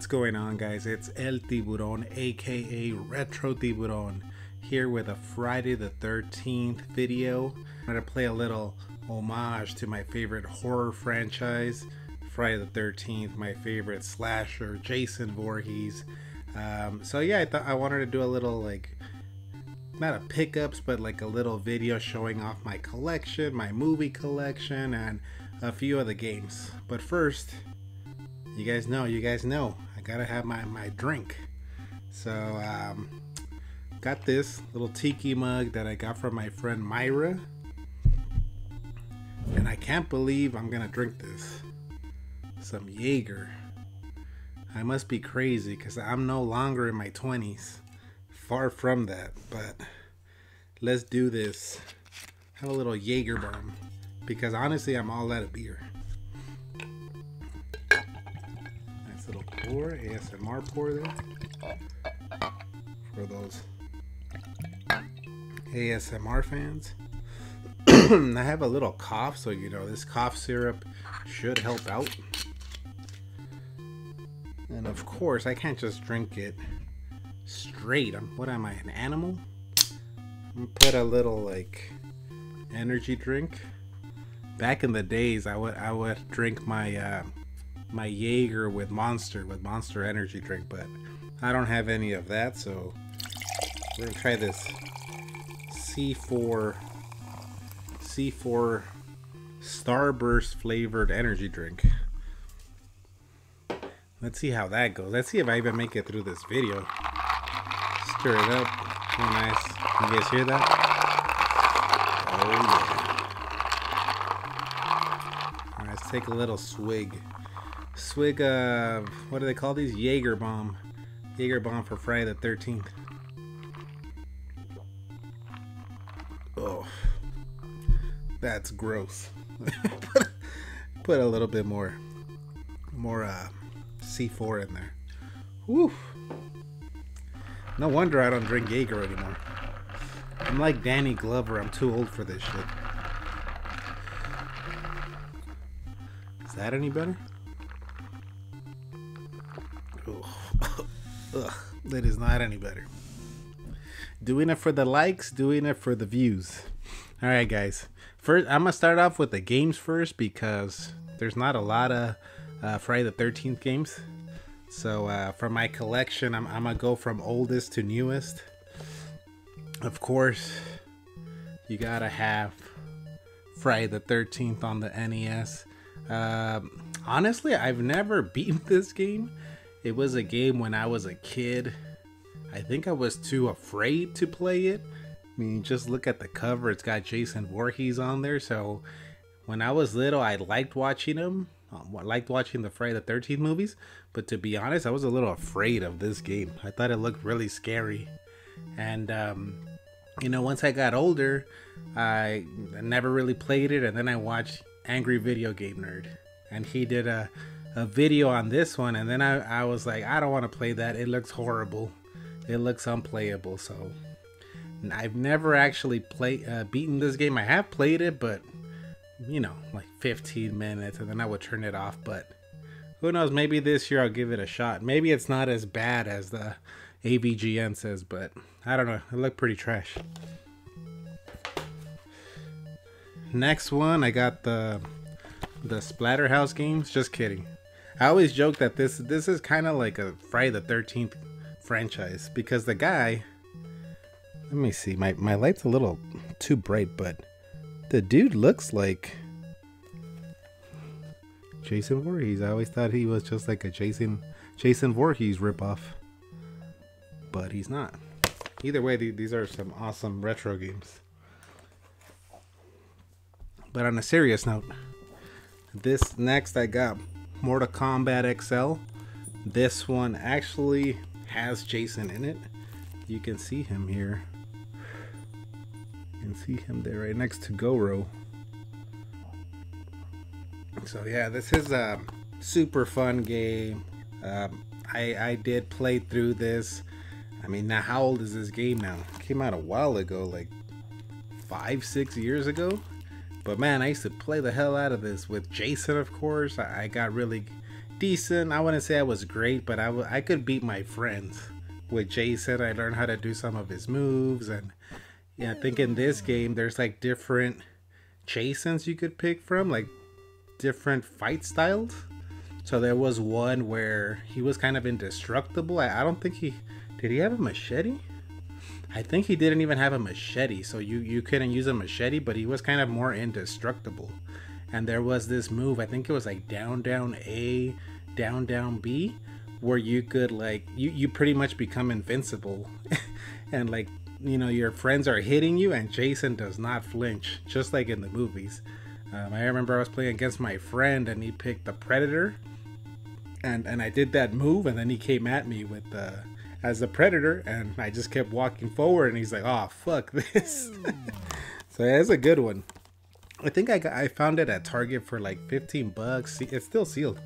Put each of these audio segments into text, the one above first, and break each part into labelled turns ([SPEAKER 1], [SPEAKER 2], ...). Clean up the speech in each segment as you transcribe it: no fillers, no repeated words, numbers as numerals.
[SPEAKER 1] What's going on, guys? It's El Tiburon, aka Retro Tiburon, here with a Friday the 13th video. I'm gonna play a little homage to my favorite horror franchise, Friday the 13th, my favorite slasher, Jason Voorhees. So yeah, I thought I wanted to do a little, like, not a pickups, but like a little video showing off my collection, my movie collection, and a few of the games. But first, you guys know, I gotta have my drink. So, got this little tiki mug that I got from my friend Myra. And I can't believe I'm gonna drink this. Some Jaeger. I must be crazy because I'm no longer in my 20s. Far from that, but let's do this. Have a little Jaeger bomb. Because honestly, I'm all out of beer. Little pour, ASMR pour there for those ASMR fans. I have a little cough, so you know this cough syrup should help out. And of course, I can't just drink it straight. What am I, an animal? I'm gonna put a little like energy drink. Back in the days, I would drink my my Jaeger with Monster energy drink, but I don't have any of that, so we're gonna try this C4 Starburst flavored energy drink. Let's see how that goes. Let's see if I even make it through this video. Stir it up. Real nice. You guys hear that? Oh yeah. Alright, let's take a little swig of, what do they call these? Jaeger bomb for Friday the 13th. Oh, that's gross. Put a little bit more C4 in there. Whew. No wonder I don't drink Jaeger anymore. I'm like Danny Glover. I'm too old for this shit. Is that any better? Ugh, that is not any better. Doing it for the likes, doing it for the views. Alright, guys. First, I'm going to start off with the games first because there's not a lot of Friday the 13th games. So, for my collection, I'm going to go from oldest to newest. Of course, you got to have Friday the 13th on the NES. Honestly, I've never beaten this game. It was a game when I was a kid. I think I was too afraid to play it. I mean, just look at the cover. It's got Jason Voorhees on there. So when I was little, I liked watching him. I liked watching the Friday the 13th movies. But to be honest, I was a little afraid of this game. I thought it looked really scary. And, you know, once I got older, I never really played it. And then I watched Angry Video Game Nerd. And he did a video on this one, and then I was like, I don't want to play that. It looks horrible. It looks unplayable. So I've never actually beaten this game. I have played it, but you know, like 15 minutes, and then I would turn it off. But who knows? Maybe this year I'll give it a shot. Maybe it's not as bad as the AVGN says, but I don't know. It looked pretty trash. Next one, I got the Splatterhouse games. Just kidding. I always joke that this is kind of like a Friday the 13th franchise because the guy, let me see, my light's a little too bright, but the dude looks like Jason Voorhees. I always thought he was just like a Jason Voorhees ripoff, but he's not. Either way, these are some awesome retro games. But on a serious note, this next I got Mortal Kombat XL. This one actually has Jason in it. You can see him here. You can see him there right next to Goro. So yeah, this is a super fun game. I did play through this. I mean, now how old is this game now? It came out a while ago, like 5-6 years ago. But man, I used to play the hell out of this with Jason, of course. I got really decent. I wouldn't say I was great, but I could beat my friends with Jason. I learned how to do some of his moves, and yeah, I think in this game there's like different Jasons you could pick from, like different fight styles. So there was one where he was kind of indestructible. I don't think did he have a machete? I think he didn't even have a machete, so you couldn't use a machete, but he was kind of more indestructible. And there was this move, I think it was like down down A, down down B, where you could like you pretty much become invincible. And like, you know, your friends are hitting you and Jason does not flinch, just like in the movies. I remember I was playing against my friend and he picked the Predator, and I did that move, and then he came at me with as the Predator, and I just kept walking forward, and he's like, "Oh, fuck this." So yeah, it's a good one. I think I found it at Target for like $15. It's still sealed.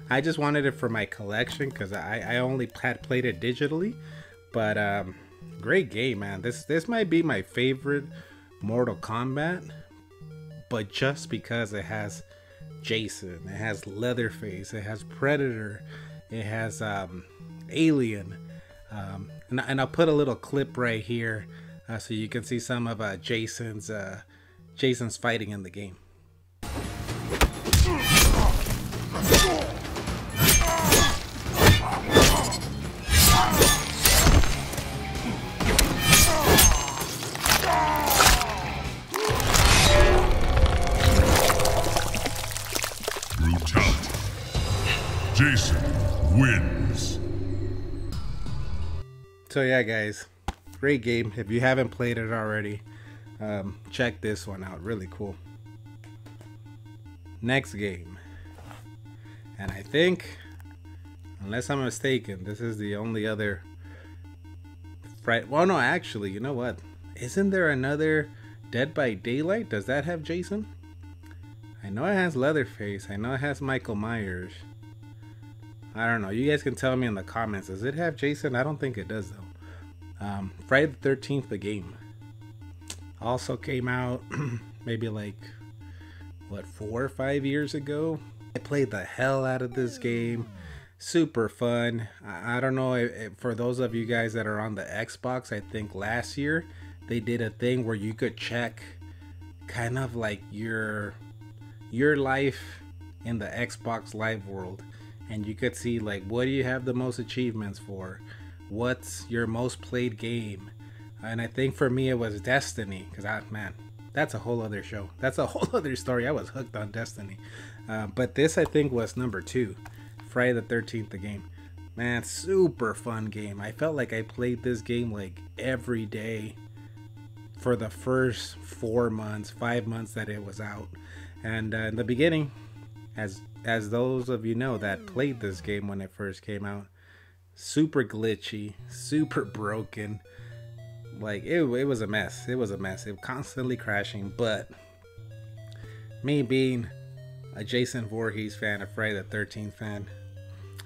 [SPEAKER 1] I just wanted it for my collection because I only had played it digitally. But great game, man. This might be my favorite Mortal Kombat, but just because it has Jason, it has Leatherface, it has Predator, it has Alien, and I'll put a little clip right here so you can see some of Jason's fighting in the game.
[SPEAKER 2] Brutality. Jason wins.
[SPEAKER 1] So yeah, guys, great game. If you haven't played it already, check this one out. Really cool. Next game, and I think, unless I'm mistaken, this is the only other well, no, actually, you know what, isn't there another Dead by Daylight? Does that have Jason? I know it has Leatherface. I know it has Michael Myers. I don't know. You guys can tell me in the comments. Does it have Jason? I don't think it does, though. Friday the 13th, the game, also came out maybe like, what, 4 or 5 years ago. I played the hell out of this game. Super fun. I don't know if for those of you guys that are on the Xbox, I think last year they did a thing where you could check kind of like your life in the Xbox Live world, and you could see like, what do you have the most achievements for, what's your most played game. And I think for me it was Destiny, because man, that's a whole other show, that's a whole other story. I was hooked on Destiny, but this I think was number 2, Friday the 13th, the game. Man, super fun game. I felt like I played this game like every day for the first 4 months, 5 months that it was out. And in the beginning, as those of you know that played this game when it first came out, super glitchy, super broken. Like it was a mess. It was constantly crashing. But me being a Jason Voorhees fan, a Friday the 13th fan,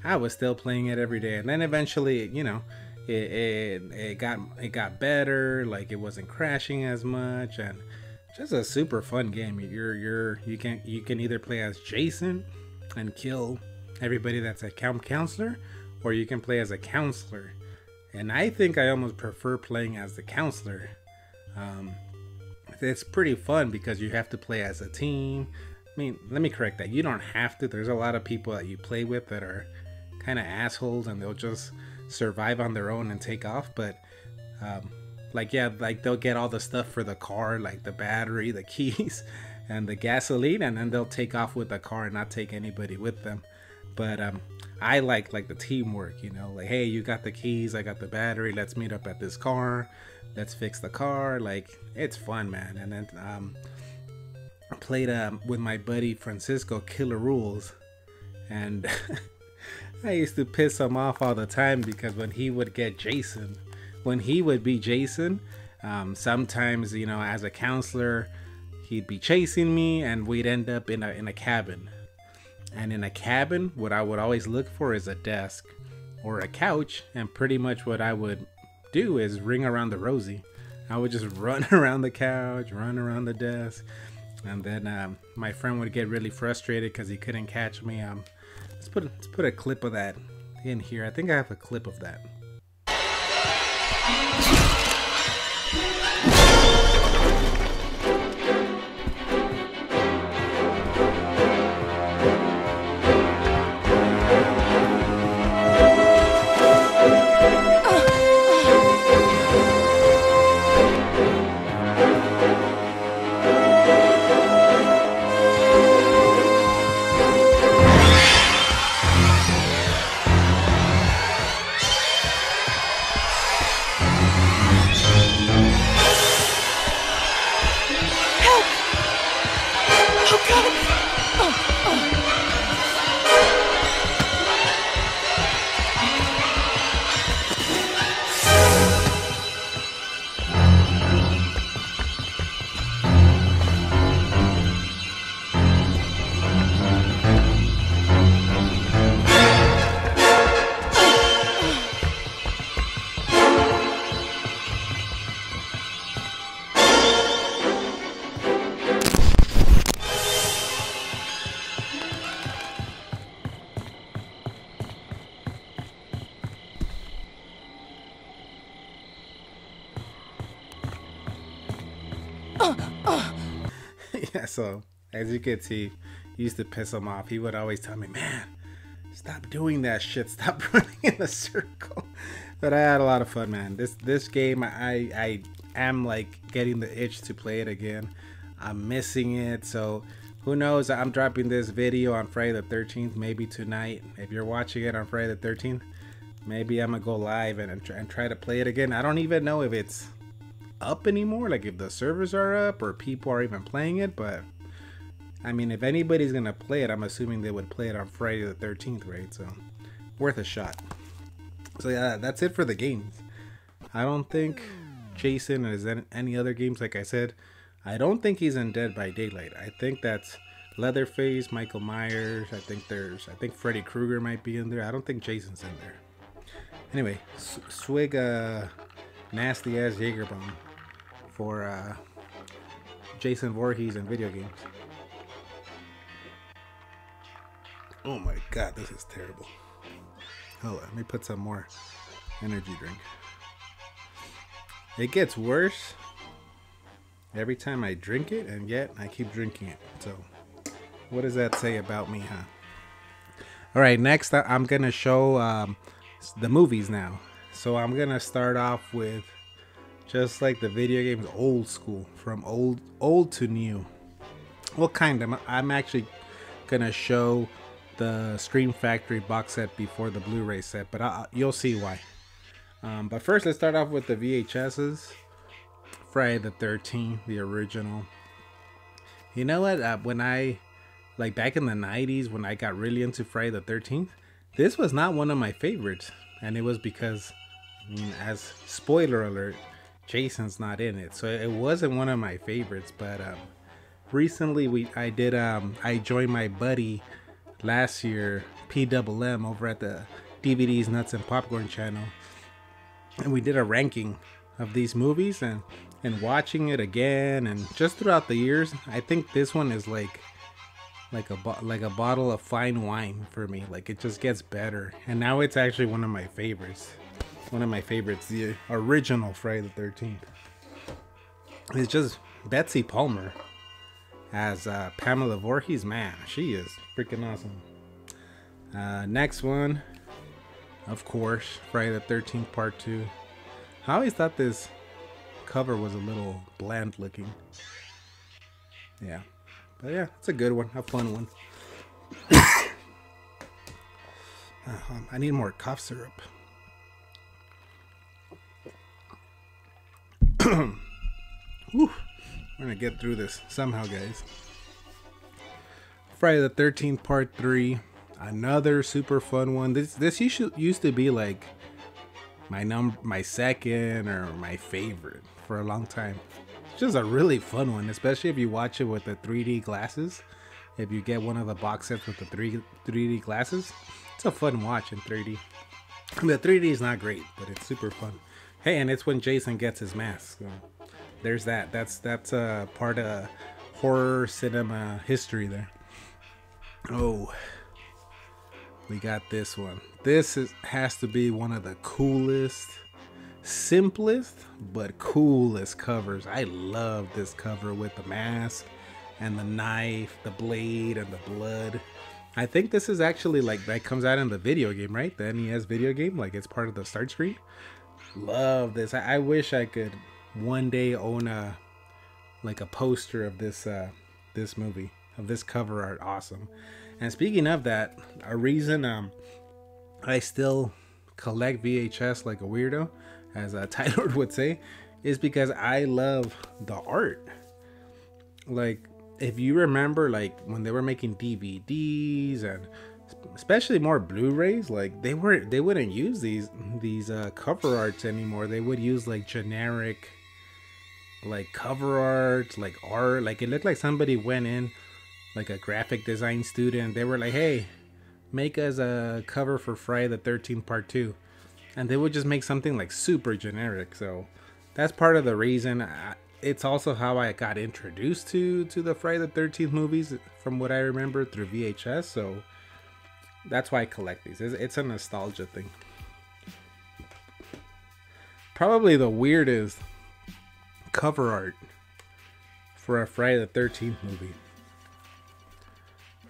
[SPEAKER 1] I was still playing it every day. And then eventually, you know, it got better. Like it wasn't crashing as much, and just a super fun game. You can either play as Jason and kill everybody that's a counselor, or you can play as a counselor. And I think I almost prefer playing as the counselor. It's pretty fun because you have to play as a team. I mean, let me correct that. You don't have to. There's a lot of people that you play with that are kind of assholes, and they'll just survive on their own and take off. But like, yeah, like they'll get all the stuff for the car, like the battery, the keys, and the gasoline, and then they'll take off with the car and not take anybody with them. But I like the teamwork, you know, like, hey, you got the keys, I got the battery, let's meet up at this car, let's fix the car. Like, it's fun, man. And then I played with my buddy Francisco, Killer Rules, and I used to piss him off all the time because when he would get Jason, when he would be Jason, sometimes, you know, as a counselor, he'd be chasing me and we'd end up in a cabin. And in a cabin, what I would always look for is a desk or a couch, and pretty much what I would do is ring around the Rosie. I would just run around the couch, run around the desk, And then my friend would get really frustrated because he couldn't catch me. Let's put a clip of that in here. I think I have a clip of that. Yeah, so as you can see, used to piss him off. He would always tell me, man, stop doing that shit, stop running in a circle. But I had a lot of fun, man. This game, I am like getting the itch to play it again. I'm missing it, so who knows. I'm dropping this video on Friday the 13th, maybe tonight. If you're watching it on Friday the 13th, maybe I'm gonna go live and try to play it again. I don't even know if it's up anymore, like if the servers are up or people are even playing it, but I mean, if anybody's gonna play it, I'm assuming they would play it on Friday the 13th, right? So worth a shot. So yeah, that's it for the games. I don't think Jason is in any other games. Like I said, I don't think he's in Dead by Daylight. I think that's Leatherface, Michael Myers. I think Freddy Krueger might be in there. I don't think Jason's in there. Anyway, swig nasty ass Jaeger bomb for Jason Voorhees and video games. Oh my god, this is terrible. Hold on, let me put some more energy drink. It gets worse every time I drink it, and yet I keep drinking it. So what does that say about me, huh? Alright, next I'm gonna show the movies now. So I'm gonna start off with just like the video games, old school, from old to new. Well, kind of. I'm actually gonna show the Scream Factory box set before the Blu-ray set, but you'll see why. But first, let's start off with the VHSs. Friday the 13th, the original. You know what? When I, like back in the 90s, when I got really into Friday the 13th, this was not one of my favorites. And it was because, I mean, as spoiler alert, Jason's not in it. So it wasn't one of my favorites. But recently I joined my buddy last year, PWM, over at the DVDs, Nuts and Popcorn channel. And we did a ranking of these movies, and watching it again and just throughout the years, I think this one is like a bottle of fine wine for me. Like, it just gets better, and now it's actually one of my favorites. The original Friday the 13th. It's just Betsy Palmer as Pamela Voorhees. Man, she is freaking awesome. Next one, of course, Friday the 13th Part 2. I always thought this cover was a little bland looking. Yeah, but yeah, it's a good one, a fun one. I need more cough syrup. Whew. We're gonna get through this somehow, guys. Friday the 13th Part 3, another super fun one. This used to be like my second or my favorite for a long time. It's just a really fun one, especially if you watch it with the 3D glasses. If you get one of the box sets with the 3D glasses, it's a fun watch in 3D. The 3D is not great, but it's super fun. Hey, and it's when Jason gets his mask. So there's that. That's part of horror cinema history there. Oh, we got this one. Has to be one of the coolest, simplest, but coolest covers. I love this cover with the mask and the knife, the blade, and the blood. I think this is actually like that comes out in the video game, right? The NES video game, like it's part of the start screen. Love this. I wish I could one day own a poster of this this movie, of this cover art. Awesome. And speaking of that, a reason I still collect VHS like a weirdo, as Tyler would say, is because I love the art. Like, if you remember, like when they were making DVDs and especially more Blu-rays, like they wouldn't use these cover arts anymore. They would use like generic like cover art, like art. Like it looked like somebody went in, like a graphic design student. They were like, hey, make us a cover for Friday the 13th Part 2. And they would just make something like super generic. So that's part of the reason. It's also how I got introduced to the Friday the 13th movies, from what I remember, through VHS. So that's why I collect these. It's a nostalgia thing. Probably the weirdest cover art for a Friday the 13th movie.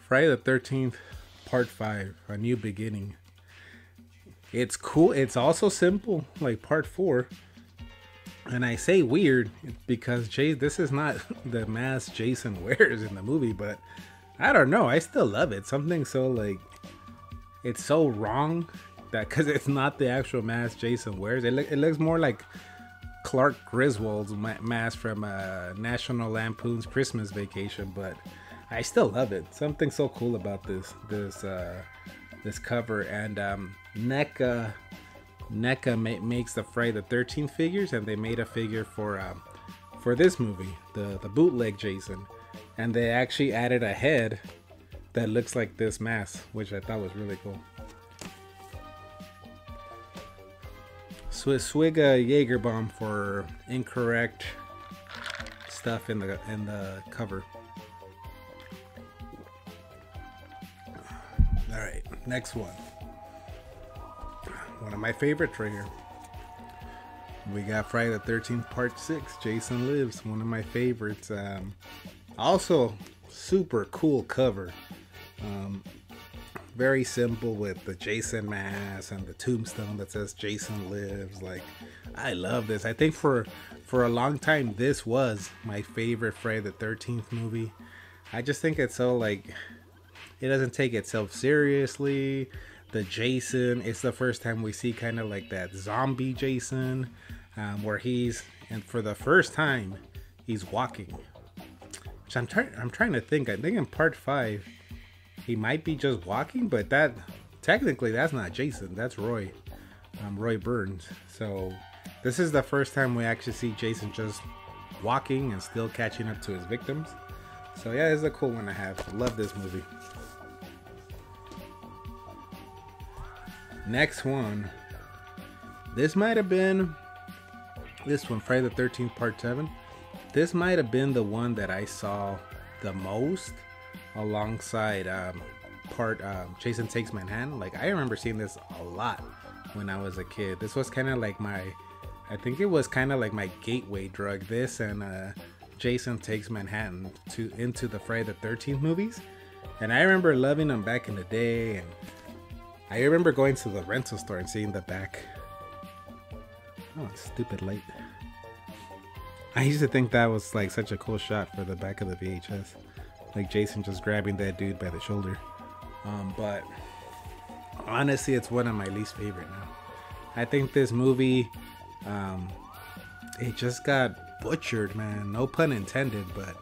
[SPEAKER 1] Friday the 13th Part 5, A New Beginning. It's cool. It's also simple, like Part 4. And I say weird because this is not the mask Jason wears in the movie, but I don't know. I still love it. Something so like, it's so wrong that because it's not the actual mask Jason wears. It looks more like Clark Griswold's mask from National Lampoon's Christmas Vacation, but I still love it. Something so cool about this cover. And NECA makes the Friday the 13th figures, and they made a figure for this movie, the bootleg Jason, and they actually added a head that looks like this mask, which I thought was really cool. Swig a Jaeger bomb for incorrect stuff in the cover. All right, next one. One of my favorites right here. We got Friday the 13th Part 6, Jason Lives. One of my favorites. Also, super cool cover. Very simple with the Jason mask and the tombstone that says Jason Lives. Like, I love this. I think for a long time, this was my favorite Friday the 13th movie. I just think it's so, like, it doesn't take itself seriously. The Jason, it's the first time we see kind of like that zombie Jason, where and for the first time, he's walking. Which I'm trying to think. I think in Part 5, he might be just walking, but technically that's not Jason. That's Roy Burns. So this is the first time we actually see Jason just walking and still catching up to his victims. So yeah, it's a cool one to have. Love this movie. Next one. This might have been this one, Friday the 13th Part 7. This might have been the one that I saw the most alongside Jason Takes Manhattan. Like, I remember seeing this a lot when I was a kid. This was kind of like I think it was kind of like my gateway drug. This and Jason Takes Manhattan into the Friday the 13th movies. And I remember loving them back in the day. And I remember going to the rental store and seeing the back. Oh, stupid light. I used to think that was like such a cool shot for the back of the VHS. Like Jason just grabbing that dude by the shoulder. But honestly, it's one of my least favorite now. I think this movie, it just got butchered, man. No pun intended, but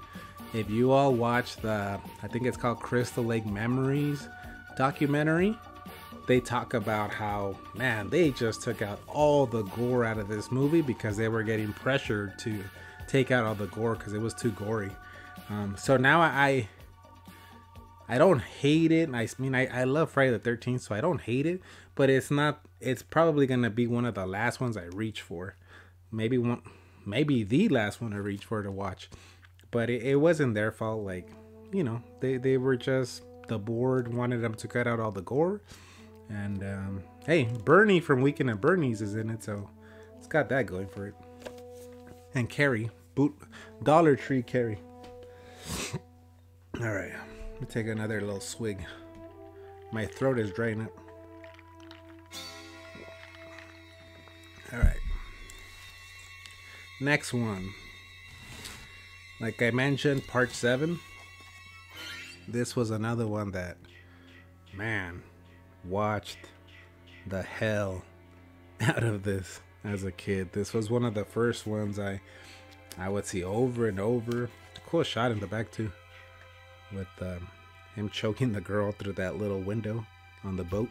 [SPEAKER 1] if you all watch I think it's called Crystal Lake Memories documentary, they talk about how, man, they just took out all the gore out of this movie because they were getting pressured to take out all the gore because it was too gory. So now I don't hate it. I mean, I love Friday the 13th, so I don't hate it, but it's probably going to be one of the last ones I reach for. Maybe the last one I reach for to watch. but it wasn't their fault. Like, you know, they were just, the board wanted them to cut out all the gore. And hey, Bernie from Weekend at Bernie's is in it, so it's got that going for it. And Carrie, Dollar Tree Carrie. All right, let me take another little swig. My throat is drying up. All right. Next one. Like I mentioned, part 7. This was another one that, man, watched the hell out of this as a kid. This was one of the first ones I would see over and over. Cool shot in the back too, with him choking the girl through that little window on the boat.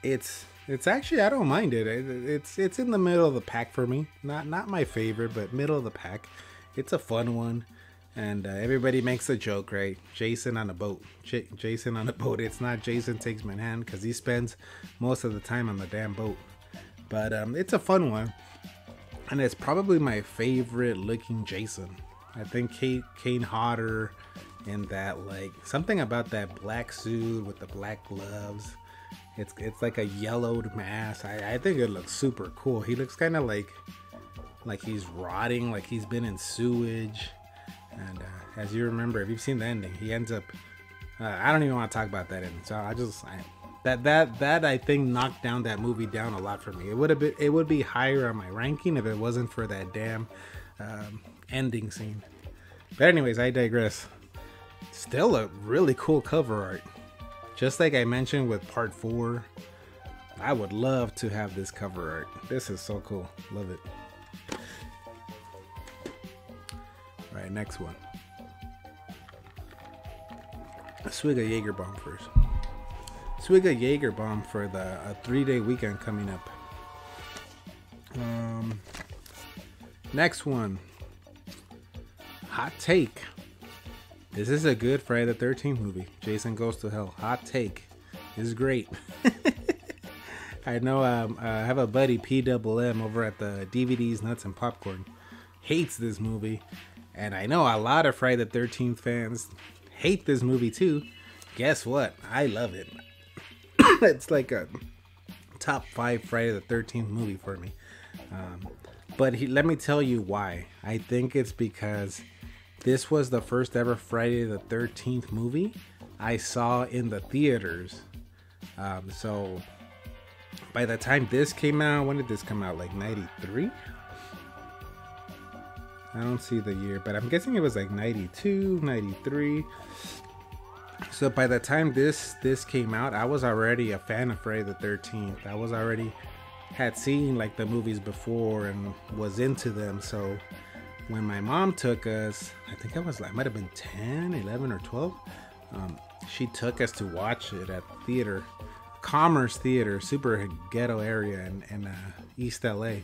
[SPEAKER 1] It's actually, I don't mind it. It's in the middle of the pack for me. Not my favorite, but middle of the pack. It's a fun one, and everybody makes a joke, right? Jason on a boat. Jason on a boat. It's not Jason Takes Manhattan, because he spends most of the time on the damn boat. But it's a fun one, and it's probably my favorite looking Jason. I think Kane Hodder, and that, like, something about that black suit with the black gloves. It's like a yellowed mask. I think it looks super cool. He looks kind of like he's rotting, like he's been in sewage. And as you remember, if you've seen the ending, he ends up. I don't even want to talk about that ending. So that I think knocked down that movie down a lot for me. It would be higher on my ranking if it wasn't for that damn ending scene. But anyways, I digress. Still a really cool cover art. Just like I mentioned with part 4, I would love to have this cover art. This is so cool. Love it. All right, next one. A swig of Jaeger Bomb first. Swig of Jaeger Bomb for the 3-day weekend coming up. Next one. Hot take. This is a good Friday the 13th movie. Jason Goes to Hell. Hot take. This is great. I know I have a buddy, PWM, over at the DVDs, Nuts, and Popcorn. Hates this movie. And I know a lot of Friday the 13th fans hate this movie too. Guess what? I love it. It's like a top 5 Friday the 13th movie for me. But let me tell you why. I think it's because this was the first ever Friday the 13th movie I saw in the theaters. So by the time this came out, when did this come out? Like 93? I don't see the year, but I'm guessing it was like 92, 93. So by the time this came out, I was already a fan of Friday the 13th. I was already had seen like the movies before and was into them. So when my mom took us, I think I might have been 10, 11, or 12. She took us to watch it at the theater, Commerce Theater, super ghetto area in East LA.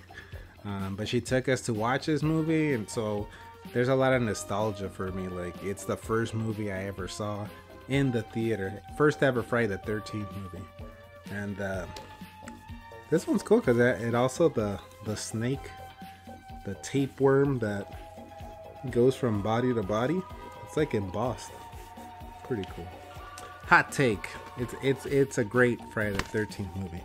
[SPEAKER 1] But she took us to watch this movie, and so there's a lot of nostalgia for me. Like, it's the first movie I ever saw in the theater, first ever Friday the 13th movie. And this one's cool because it also the snake, the tapeworm that goes from body to body, it's like embossed. Pretty cool. Hot take. It's a great Friday the 13th movie.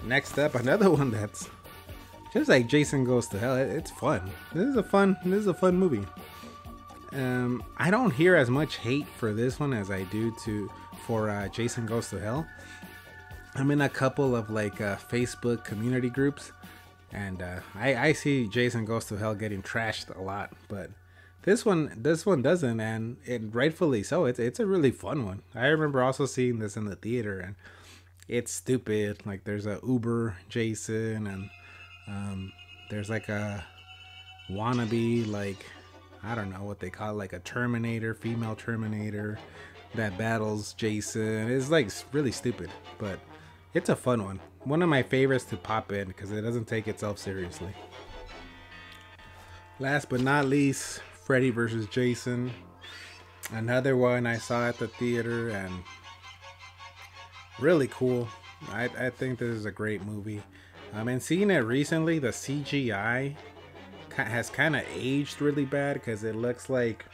[SPEAKER 1] Next up, another one that's just like Jason Goes to Hell. It's fun. This is a fun movie. I don't hear as much hate for this one as I do for Jason Goes to Hell. I'm in a couple of like Facebook community groups, and I see Jason Goes to Hell getting trashed a lot, but this one doesn't, and it rightfully so. It's a really fun one. I remember also seeing this in the theater, and it's stupid. Like, there's a Uber Jason, and there's like a wannabe, like, I don't know what they call it, like a Terminator, female Terminator that battles Jason. It's like really stupid, but it's a fun one. One of my favorites to pop in because it doesn't take itself seriously. Last but not least, Freddy vs. Jason. Another one I saw at the theater, and really cool. I think this is a great movie. And seeing it recently, the CGI has kind of aged really bad because it looks like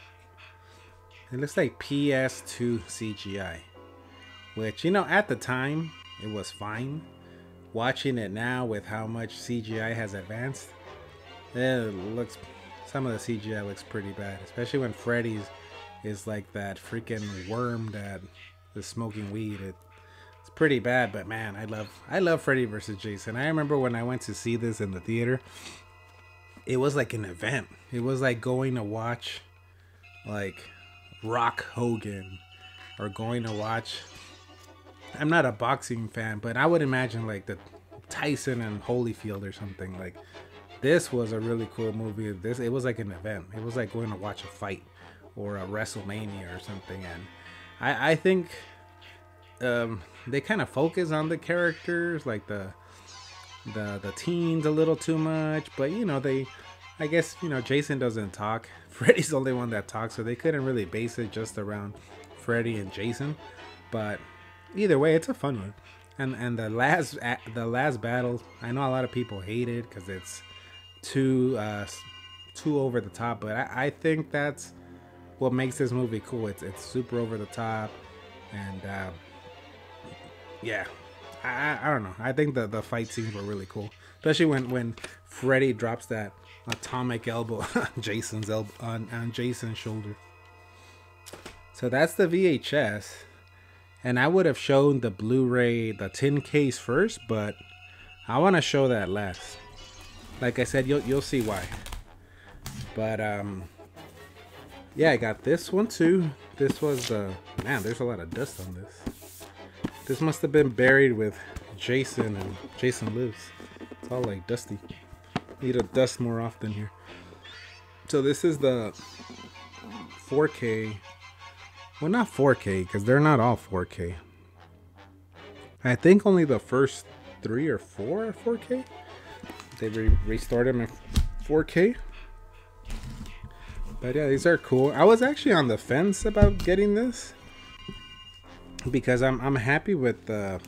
[SPEAKER 1] PS2 CGI, which, you know, at the time it was fine. Watching it now with how much CGI has advanced, some of the CGI looks pretty bad, especially when Freddy's is like that freaking worm that is smoking weed. It's pretty bad, but man, I love Freddy vs. Jason. I remember when I went to see this in the theater, it was like an event. It was like going to watch like Rock Hogan, or going to watch, I'm not a boxing fan, but I would imagine like the Tyson and Holyfield or something. Like, this was a really cool movie. It was like an event. It was like going to watch a fight or a WrestleMania or something. And I think they kind of focus on the characters, like the teens a little too much. But you know, I guess, you know, Jason doesn't talk. Freddy's the only one that talks, so they couldn't really base it just around Freddy and Jason. But either way, it's a fun one. And the last battle, I know a lot of people hate it because it's too over the top, but I think that's what makes this movie cool. It's super over the top, and yeah, I don't know. I think the fight scenes were really cool, especially when Freddy drops that atomic elbow on Jason's on Jason's shoulder. So that's the VHS. And I would have shown the Blu-ray, the tin case first, but I want to show that last. Like I said, you'll see why. But yeah, I got this one too. This was man, there's a lot of dust on this. This must have been buried with Jason and Jason Lives. It's all like dusty. Need to dust more often here. So this is the 4K. Well, not 4K, because they're not all 4K. I think only the first 3 or 4 are 4K. They restored them in 4K. But yeah, these are cool. I was actually on the fence about getting this, because I'm happy with the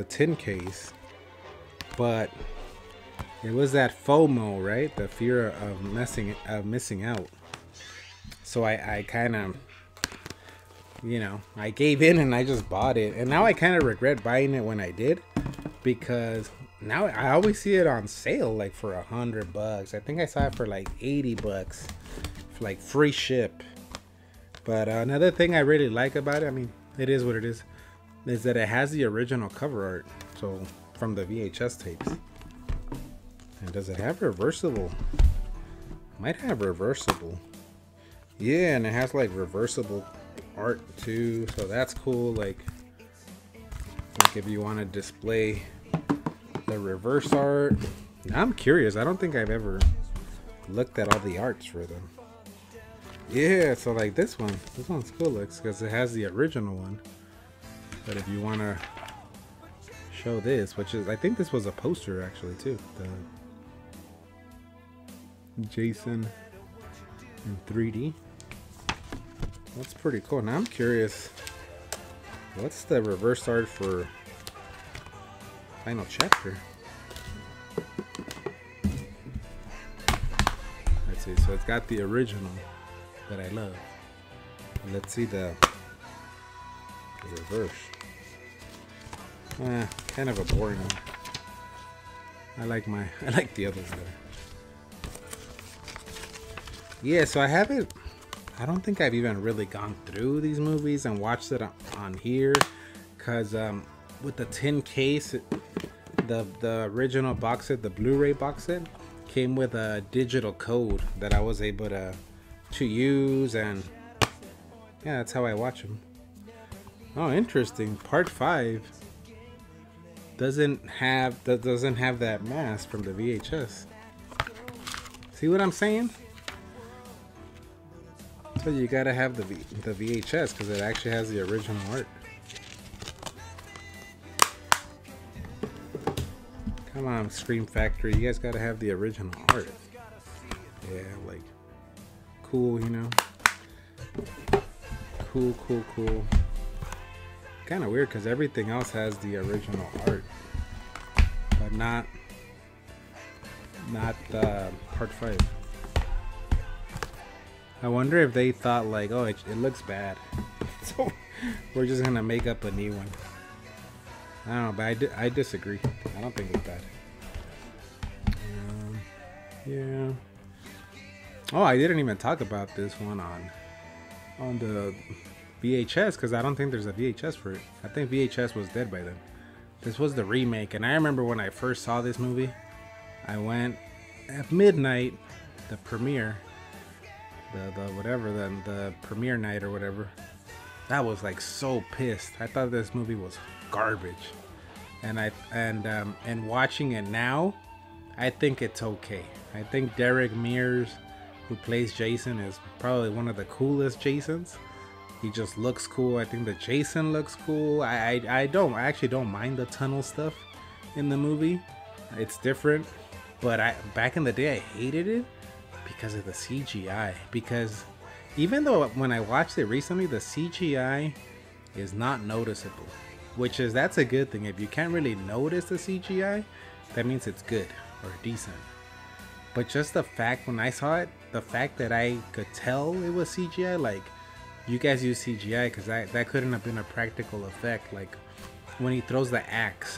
[SPEAKER 1] tin case. But it was that FOMO, right? The fear of missing out. So I kind of, you know, I gave in and I just bought it. And now I kind of regret buying it when I did, because now I always see it on sale, like for $100. I think I saw it for like $80, for like free ship. But another thing I really like about it, I mean, it is what it is that it has the original cover art. So from the VHS tapes. And does it have reversible? Might have reversible. Yeah, and it has like reversible art too, so that's cool. Like if you want to display the reverse art. I'm curious, I don't think I've ever looked at all the arts for them. Yeah, so like this one's cool, looks, because it has the original one. But if you want to show this, which is, I think this was a poster actually too, the Jason in 3D. That's pretty cool. Now I'm curious, what's the reverse art for Final Chapter? Let's see. So it's got the original that I love. Let's see the reverse. Kind of a boring one. I like the others better. Yeah, so I don't think I've even really gone through these movies and watched it on here, because with the tin case, the original box set, the Blu-ray box set, came with a digital code that I was able to use, and yeah, that's how I watch them. Oh, interesting. Part 5 doesn't have that mask from the VHS. See what I'm saying? So you gotta have the VHS, because it actually has the original art. Come on, Scream Factory, you guys gotta have the original art. Yeah, like, cool, you know. Cool. Kind of weird, because everything else has the original art, but not not part 5. I wonder if they thought like, oh, it looks bad, so we're just gonna make up a new one. I don't know, but I disagree. I don't think it's bad. Yeah. Oh, I didn't even talk about this one on the VHS because I don't think there's a VHS for it. I think VHS was dead by then. This was the remake, and I remember when I first saw this movie, I went at midnight, the premiere, the premiere night or whatever. I was like so pissed. I thought this movie was garbage, and watching it now, I think it's okay. I think Derek Mears, who plays Jason, is probably one of the coolest Jasons. He just looks cool. I think the Jason looks cool. I actually don't mind the tunnel stuff in the movie. It's different, but back in the day I hated it because of the CGI. Because even though when I watched it recently, the CGI is not noticeable, that's a good thing. If you can't really notice the CGI, that means it's good or decent. But just the fact when I saw it, the fact that I could tell it was CGI, like, you guys use CGI because that couldn't have been a practical effect. Like when he throws the axe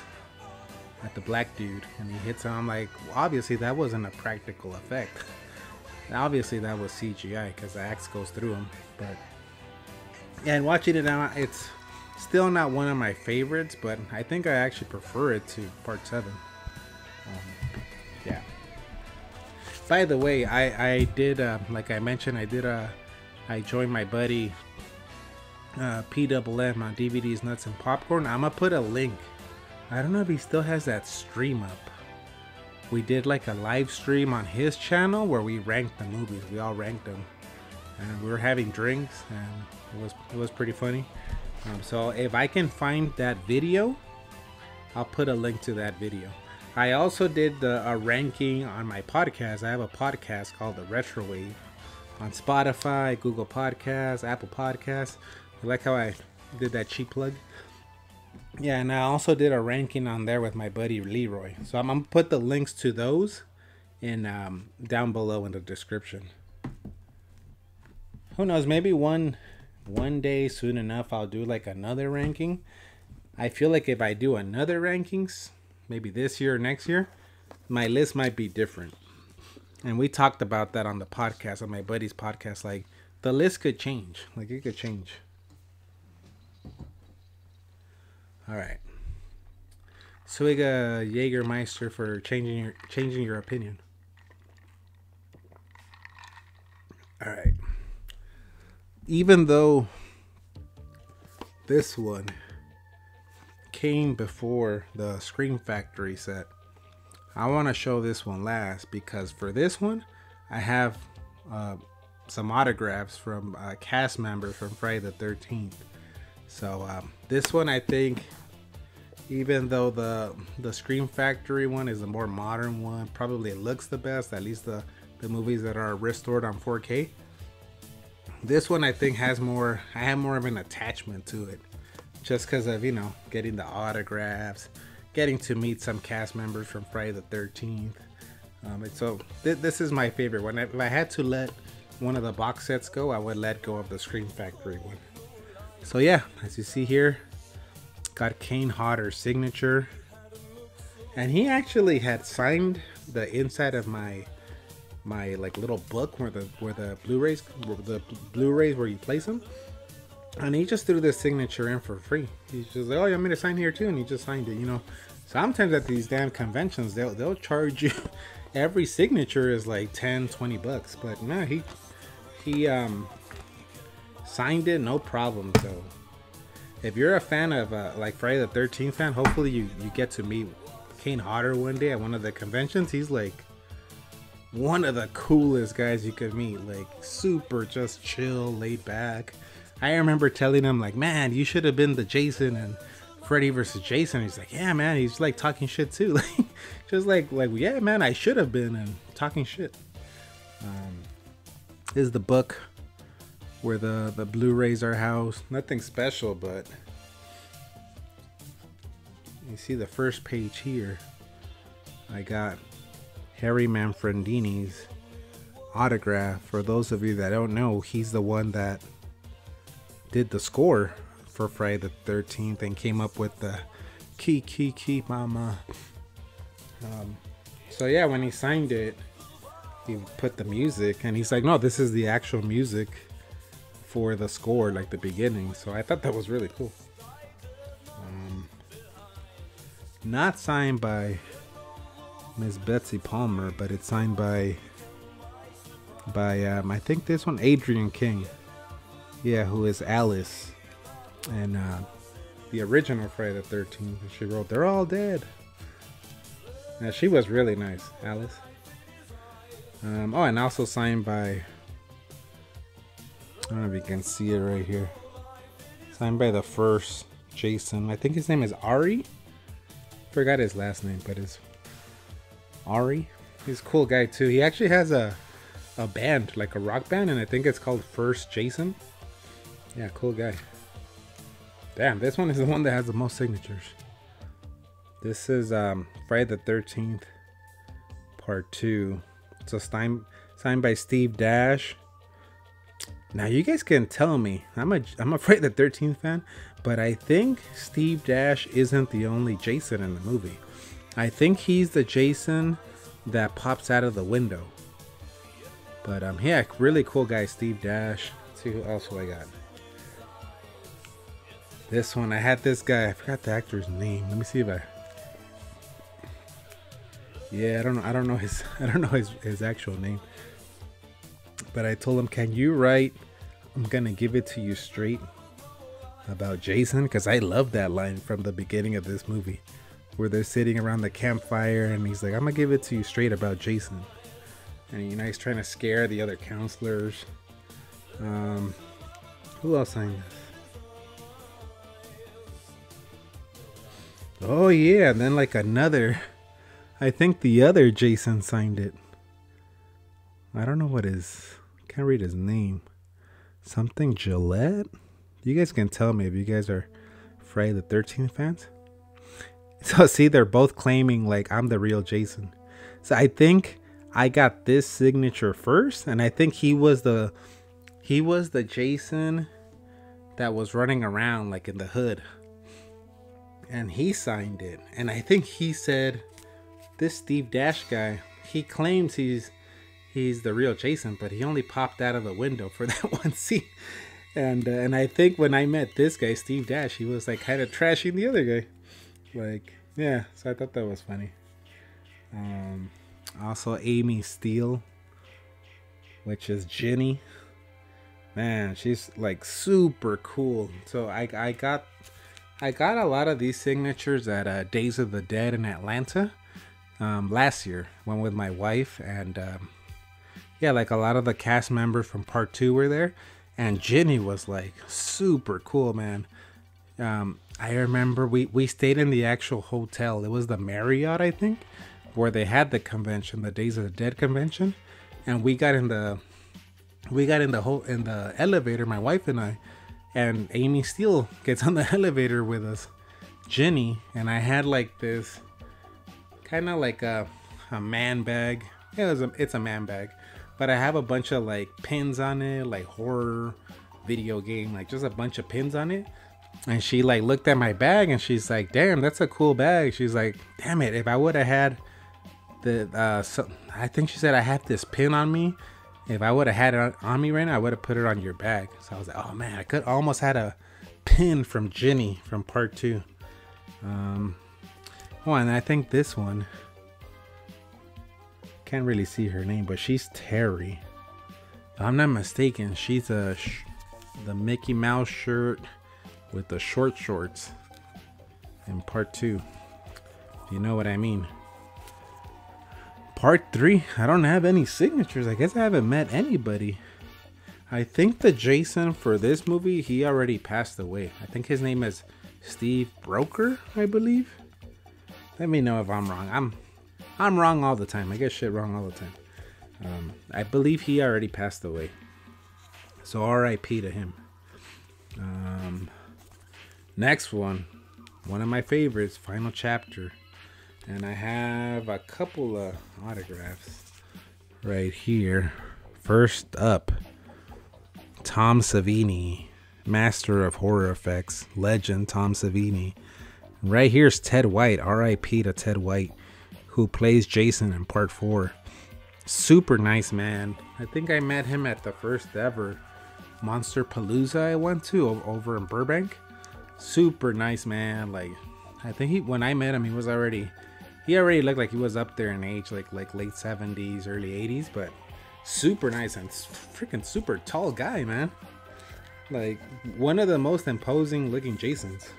[SPEAKER 1] at the black dude and he hits him, I'm like, well, obviously that wasn't a practical effect. Obviously that was CGI because the axe goes through him. But yeah, and watching it now, it's still not one of my favorites, but I think I actually prefer it to part 7. Yeah. By the way, I did like I mentioned, I joined my buddy PWM on DVDs, Nuts, and Popcorn. I'm gonna put a link. I don't know if he still has that stream up. We did like a live stream on his channel where we ranked the movies. We all ranked them, and we were having drinks, and it was pretty funny. So if I can find that video, I'll put a link to that video. I also did a ranking on my podcast. I have a podcast called The Retro Wave on Spotify, Google Podcasts, Apple Podcasts. You like how I did that cheap plug? Yeah, and I also did a ranking on there with my buddy Leroy. So I'm gonna put the links to those in down below in the description. Who knows? Maybe one day soon enough I'll do like another ranking. I feel like if I do another rankings, maybe this year or next year, my list might be different. And we talked about that on the podcast, on my buddy's podcast. Like, the list could change. Like, it could change. All right. Suiga Jägermeister for changing your opinion. All right. Even though this one came before the Scream Factory set, I want to show this one last because for this one, I have some autographs from cast members from Friday the 13th. So this one, I think, even though the Scream Factory one is the more modern one, probably looks the best, at least the movies that are restored on 4K. This one, I think, I have more of an attachment to it, just because of, you know, getting the autographs, getting to meet some cast members from Friday the 13th. So this is my favorite one. If I had to let one of the box sets go, I would let go of the Scream Factory one. So yeah, as you see here, got Kane Hodder's signature, and he actually had signed the inside of my like little book where the Blu-rays where you place them, and he just threw this signature in for free. He's just like, oh, you want me to sign here too? And he just signed it, you know. Sometimes at these damn conventions, they'll charge you. Every signature is like $10-20, but no, he signed it, no problem. So if you're a fan of like Friday the 13th fan, hopefully you get to meet Kane Hodder one day at one of the conventions. He's like one of the coolest guys you could meet, like super just chill, laid back. I remember telling him like, man, you should have been the Jason and Freddy versus Jason. He's like, yeah, man. He's like talking shit too, like just like yeah, man, I should have been and talking shit. This is the book where the Blu-rays are housed. Nothing special, but you see the first page here. I got Harry Manfredini's autograph. For those of you that don't know, he's the one that did the score for Friday the 13th and came up with the key mama. So yeah, when he signed it, he put the music, and he's like, no, this is the actual music for the score, like the beginning. So I thought that was really cool. Not signed by Miss Betsy Palmer, but it's signed by I think this one, Adrienne King. Yeah, who is Alice, and the original Friday the 13th. She wrote, "They're all dead." Now she was really nice, Alice. Oh, and also signed by, I don't know if you can see it right here. Signed by the first Jason. I think his name is Ari. Forgot his last name, but it's Ari. He's a cool guy too. He actually has a band, like a rock band, and I think it's called First Jason. Yeah, cool guy. Damn, this one is the one that has the most signatures. This is Friday the 13th, Part 2. So signed by Steve Dash. Now you guys can tell me, I'm a Friday the 13th fan, but I think Steve Dash isn't the only Jason in the movie. I think he's the Jason that pops out of the window. But yeah, really cool guy, Steve Dash. Let's see who else I got. This one, I had this guy, I forgot the actor's name. Let me see if yeah, I don't know his actual name. But I told him, can you write, I'm gonna give it to you straight about Jason? Because I love that line from the beginning of this movie, where they're sitting around the campfire and he's like, I'm gonna give it to you straight about Jason. And you know, he's trying to scare the other counselors. Who else signed this? Oh yeah, and then like another, I think the other Jason signed it. I don't know what his, can't read his name. Something Gillette? You guys can tell me if you guys are Friday the 13th fans. So see, they're both claiming like I'm the real Jason. So I think I got this signature first, and I think he was the Jason that was running around like in the hood. And he signed it. And I think he said, this Steve Dash guy, he claims he's the real Jason, but he only popped out of the window for that one scene. And I think when I met this guy, Steve Dash, he was like kind of trashing the other guy. Like, yeah, so I thought that was funny. Also Amy Steele, which is Ginny. Man, she's like super cool. So I got a lot of these signatures at Days of the Dead in Atlanta last year. Went with my wife, and yeah, like a lot of the cast members from Part 2 were there, and Ginny was like super cool, man. I remember we stayed in the actual hotel. It was the Marriott, I think, where they had the convention, the Days of the Dead convention, and we got in the elevator, my wife and I, and Amy Steele gets on the elevator with us, Ginny, and I had like this kind of like a man bag. Yeah, it's a man bag, but I have a bunch of like pins on it, like horror, video game, like just a bunch of pins on it. And she like looked at my bag and she's like, damn, that's a cool bag. She's like, damn it, if I would have had I think she said, I have this pin on me. If I would have had it on me right now, I would have put it on your bag. So I was like, oh man, I could almost had a pin from Ginny from Part 2. Oh, and I think this one, can't really see her name, but she's Terry. If I'm not mistaken, she's the Mickey Mouse shirt with the short shorts in Part 2. You know what I mean. Part 3, I don't have any signatures. I guess I haven't met anybody. I think the Jason for this movie, he already passed away. I think his name is Steve Broker, I believe. Let me know if I'm wrong. I'm wrong all the time. I get shit wrong all the time. I believe he already passed away. So R.I.P. to him. Next one of my favorites, Final Chapter. And I have a couple of autographs right here. First up, Tom Savini, master of horror effects, legend Tom Savini. Right here's Ted White, R.I.P. to Ted White, who plays Jason in part 4. Super nice man. I think I met him at the first ever Monster Palooza I went to over in Burbank. Super nice man. Like, I think when I met him, he already looked like he was up there in age, like late 70s, early 80s, but super nice and freaking super tall guy, man. Like one of the most imposing looking Jasons.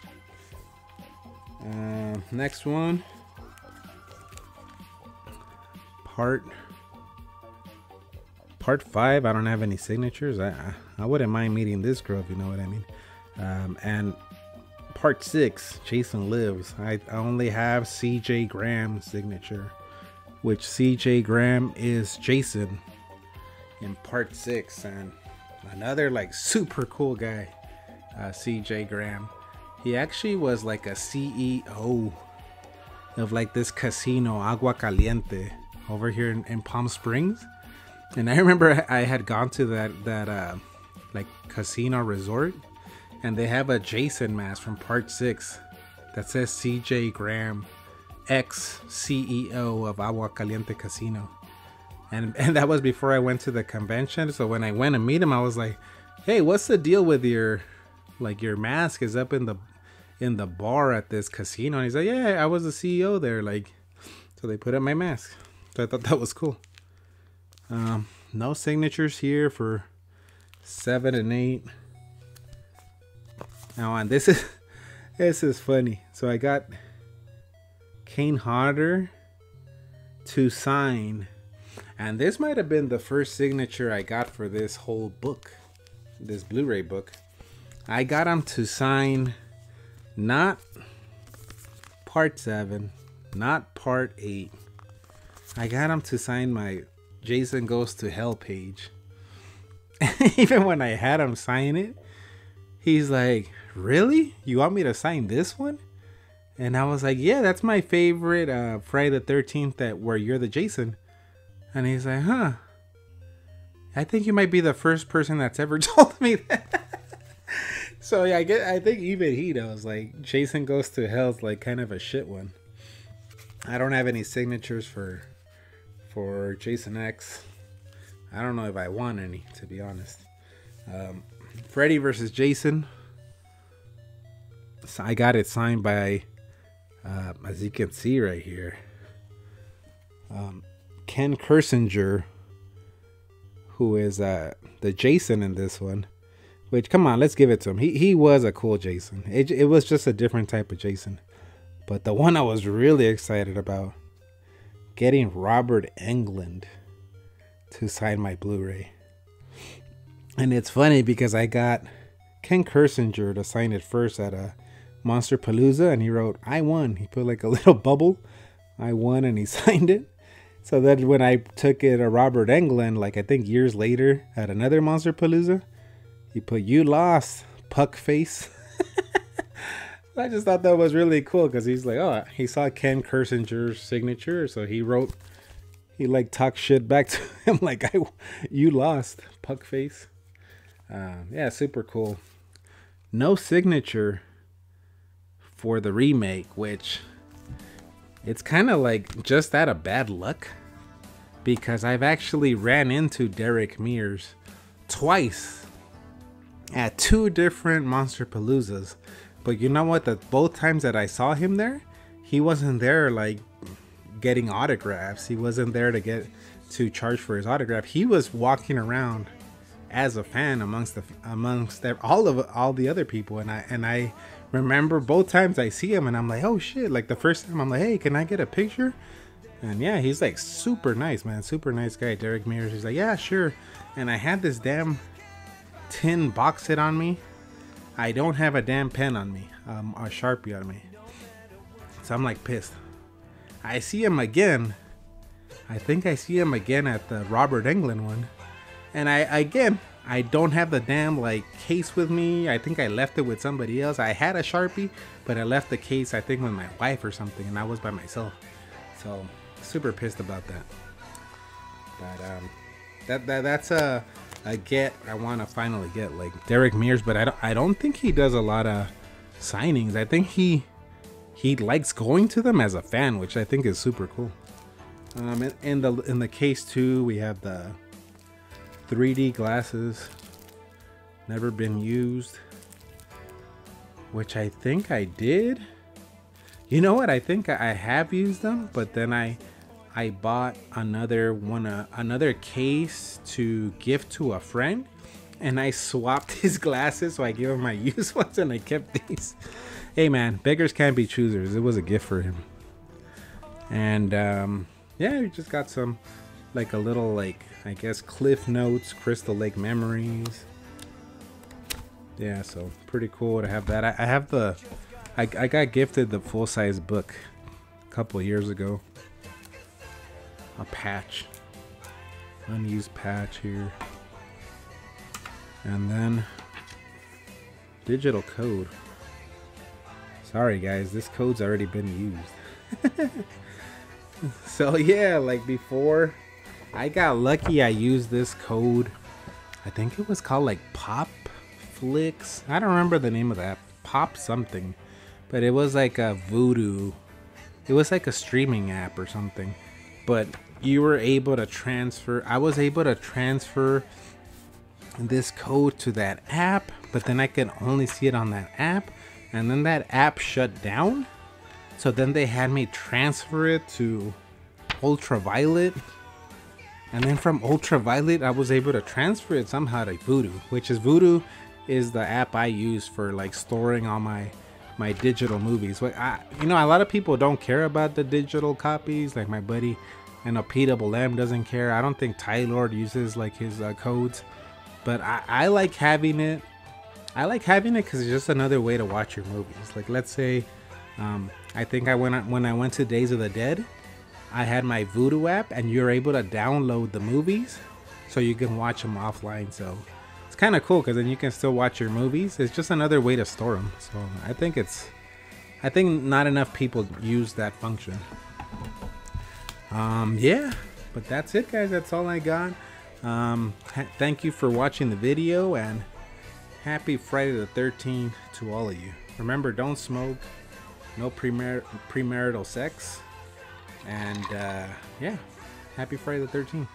[SPEAKER 1] Next one, part 5. I don't have any signatures. I wouldn't mind meeting this girl, if you know what I mean. And part 6, Jason Lives. I only have CJ Graham's signature, which CJ Graham is Jason in part 6, and another like super cool guy, CJ Graham. He actually was like a CEO of like this casino, Agua Caliente, over here in Palm Springs. And I remember I had gone to that like casino resort, and they have a Jason mask from part 6 that says CJ Graham, ex-CEO of Agua Caliente Casino. And that was before I went to the convention. So when I went to meet him, I was like, hey, what's the deal with your mask is up in the bar at this casino? And he's like, yeah, I was the CEO there. Like, so they put up my mask. So I thought that was cool. No signatures here for 7 and 8. Now, and this is funny. So I got Kane Hodder to sign, and this might have been the first signature I got for this whole book, this Blu-ray book. I got him to sign not part 7, not part 8. I got him to sign my Jason Goes to Hell page. Even when I had him sign it, he's like, really? You want me to sign this one? And I was like, yeah, that's my favorite Friday the 13th where you're the Jason. And he's like, huh, I think you might be the first person that's ever told me that. So yeah, I think even he knows, like, Jason Goes to Hell's like kind of a shit one. I don't have any signatures for Jason X. I don't know if I want any, to be honest. Freddy versus Jason. So I got it signed by, as you can see right here, Ken Kersinger, who is the Jason in this one. Which, come on, let's give it to him. He was a cool Jason. It was just a different type of Jason. But the one I was really excited about, getting Robert Englund to sign my Blu-ray. And it's funny because I got Ken Kersinger to sign it first at a Monster Palooza, and he wrote, I won. He put like a little bubble, I won, and he signed it. So then when I took it to Robert Englund, like I think years later at another Monster Palooza, he put, you lost, puck face. I just thought that was really cool because he's like, oh, he saw Ken Kersinger's signature, so he like talked shit back to him like, you lost, puck face. Yeah, super cool. No signature for the remake, which it's kind of like just out of bad luck, because I've actually ran into Derek Mears twice at 2 different Monster Paloozas. But you know what? Both times that I saw him there, he wasn't there like getting autographs. He wasn't there to charge for his autograph. He was walking around as a fan amongst all the other people. And I remember both times I see him and I'm like, oh shit! Like the first time I'm like, hey, can I get a picture? And yeah, he's like super nice, man. Super nice guy, Derek Mears. He's like, yeah, sure. And I had this damn tin box set on me. I don't have a damn pen on me, a Sharpie on me. So I'm like pissed. I see him again. I think I see him again at the Robert Englund one. And I don't have the damn like case with me. I think I left it with somebody else. I had a Sharpie, but I left the case, I think, with my wife or something, and I was by myself. So super pissed about that. But that's a get I want to finally get, like Derek Mears, but I don't think he does a lot of signings. I think he likes going to them as a fan, which I think is super cool. In the case too, we have the 3D glasses, never been used, which I think I did. You know what? I think I have used them, but then I bought another case to gift to a friend, and I swapped his glasses, so I gave him my used ones and I kept these. Hey man, beggars can't be choosers. It was a gift for him. And yeah, we just got some, like a little, like, I guess Cliff Notes, Crystal Lake Memories. Yeah, so pretty cool to have that. I have I got gifted the full-size book a couple years ago. A patch, unused patch here, and then digital code. Sorry guys, this code's already been used. So yeah, like before I got lucky, I used this code. I think it was called like Pop Flix. I don't remember the name of that. Pop something, but it was like a Voodoo. It was like a streaming app or something. But you were able to transfer, I was able to transfer this code to that app, but then I could only see it on that app, and then that app shut down. So then they had me transfer it to Ultraviolet, and then from Ultraviolet I was able to transfer it somehow to Voodoo, which is Voodoo is the app I use for like storing all my digital movies. But you know, a lot of people don't care about the digital copies. Like my buddy, and a P-double-M doesn't care. I don't think Tylord uses like his codes, but I like having it. I like having it because it's just another way to watch your movies. Like let's say, I think when I went to Days of the Dead, I had my Voodoo app, and you're able to download the movies, so you can watch them offline. So it's kind of cool because then you can still watch your movies. It's just another way to store them. So I think not enough people use that function. Yeah, but that's it guys, that's all I got. Thank you for watching the video, and happy Friday the 13th to all of you. Remember, don't smoke, no premarital sex, and yeah, happy Friday the 13th.